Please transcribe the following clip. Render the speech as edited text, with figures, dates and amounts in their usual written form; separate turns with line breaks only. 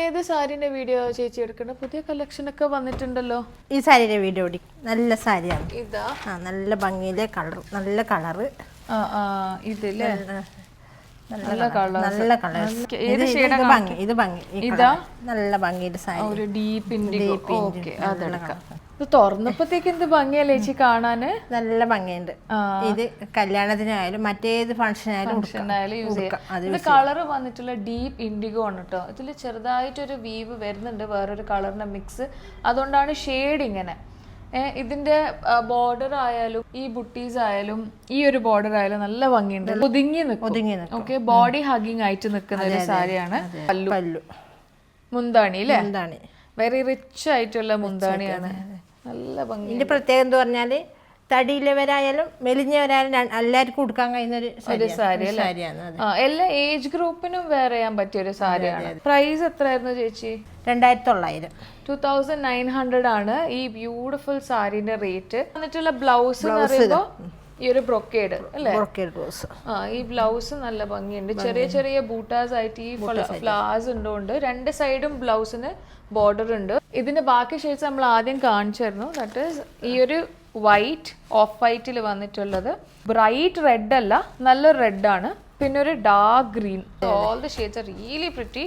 ഏത് സാരിന്റെ വീഡിയോ ചേച്ചി എടുക്കണ്ട? പുതിയ കളക്ഷൻ ഒക്കെ വന്നിട്ടുണ്ടല്ലോ.
ഈ സാരിയുടെ വീഡിയോ നല്ല സാരിയാണ്.
ഇതാ
നല്ല ഭംഗിയിലെ കളർ, നല്ല കളറ്.
ഇതില്ലേ
നല്ല കളർ. ഇത് ഭംഗി
ഇതാ
നല്ല ഭംഗിയുടെ സാരി,
ഒരു ഡീപ്പ് ഇൻഡിഗോ. ഓക്കേ, അതെടുക്കാം. ഇത് തുറന്നപ്പോഴത്തേക്ക് എന്ത് ഭംഗിയല്ലേ ചേച്ചി കാണാന്, നല്ല
ഭംഗിയുണ്ട്. ഇത് കല്യാണത്തിനായാലും മറ്റേത് ഫംഗ്ഷനായാലും
യൂസ് ചെയ്യാം. ഇത് കളർ വന്നിട്ടുള്ള ഡീപ്പ് ഇൻഡിഗോ ആണ് കേട്ടോ. ഇതിൽ ചെറുതായിട്ടൊരു വീവ് വരുന്നുണ്ട്, വേറൊരു കളറിന്റെ മിക്സ്. അതുകൊണ്ടാണ് ഷെയ്ഡ് ഇങ്ങനെ. ഇതിന്റെ ബോർഡർ ആയാലും ഈ ബുട്ടീസ് ആയാലും ഈ ഒരു ബോർഡർ ആയാലും നല്ല ഭംഗിയുണ്ട്. ഒതുങ്ങി നിൽക്കും. ഓക്കെ, ബോഡി ഹഗിങ് ആയിട്ട് നിൽക്കുന്ന ഒരു സാരിയാണ്.
പല്ലു,
മുന്താണി അല്ലേ, വെരി റിച്ച് ആയിട്ടുള്ള മുന്താണിയാണ്. നല്ല ഭംഗി.
ഇതിന്റെ പ്രത്യേകത എന്ന് പറഞ്ഞാല് തടിയിലവരായാലും മെലിഞ്ഞവരായാലും എല്ലാവർക്കും കൊടുക്കാൻ കഴിയുന്ന ഒരു സാരിയാണ്.
എല്ലാ ഏജ് ഗ്രൂപ്പിനും വെയർ ചെയ്യാൻ പറ്റിയ ഒരു സാരിയാണ്. പ്രൈസ് എത്രയായിരുന്നു ചേച്ചി?
2900.
2900 ആണ് ഈ ബ്യൂട്ടിഫുൾ സാരിന്റെ റേറ്റ്. എന്നിട്ടുള്ള ബ്ലൗസ് എന്ന് പറയുമ്പോ ഈ ഒരു ബ്രൊക്കേഡ് അല്ലേ,
ബ്ലൗസ്.
ഈ ബ്ലൗസ് നല്ല ഭംഗിയുണ്ട്. ചെറിയ ചെറിയ ബൂട്ടാസ് ആയിട്ട് ഈ ഫ്ലവേഴ്സ് ഉണ്ടോണ്ട് രണ്ട് സൈഡും ബ്ലൗസിന് ബോർഡർ ഉണ്ട്. ഇതിന്റെ ബാക്കി ഷെയ്ഡ്സ് നമ്മൾ ആദ്യം കാണിച്ചിരുന്നു. ദാറ്റ് ഈസ് ഈ ഒരു വൈറ്റ്, ഓഫ് വൈറ്റിൽ വന്നിട്ടുള്ളത്. ബ്രൈറ്റ് റെഡ് അല്ല, നല്ലൊരു റെഡ് ആണ്. പിന്നെ ഒരു dark green. All the shades are really pretty.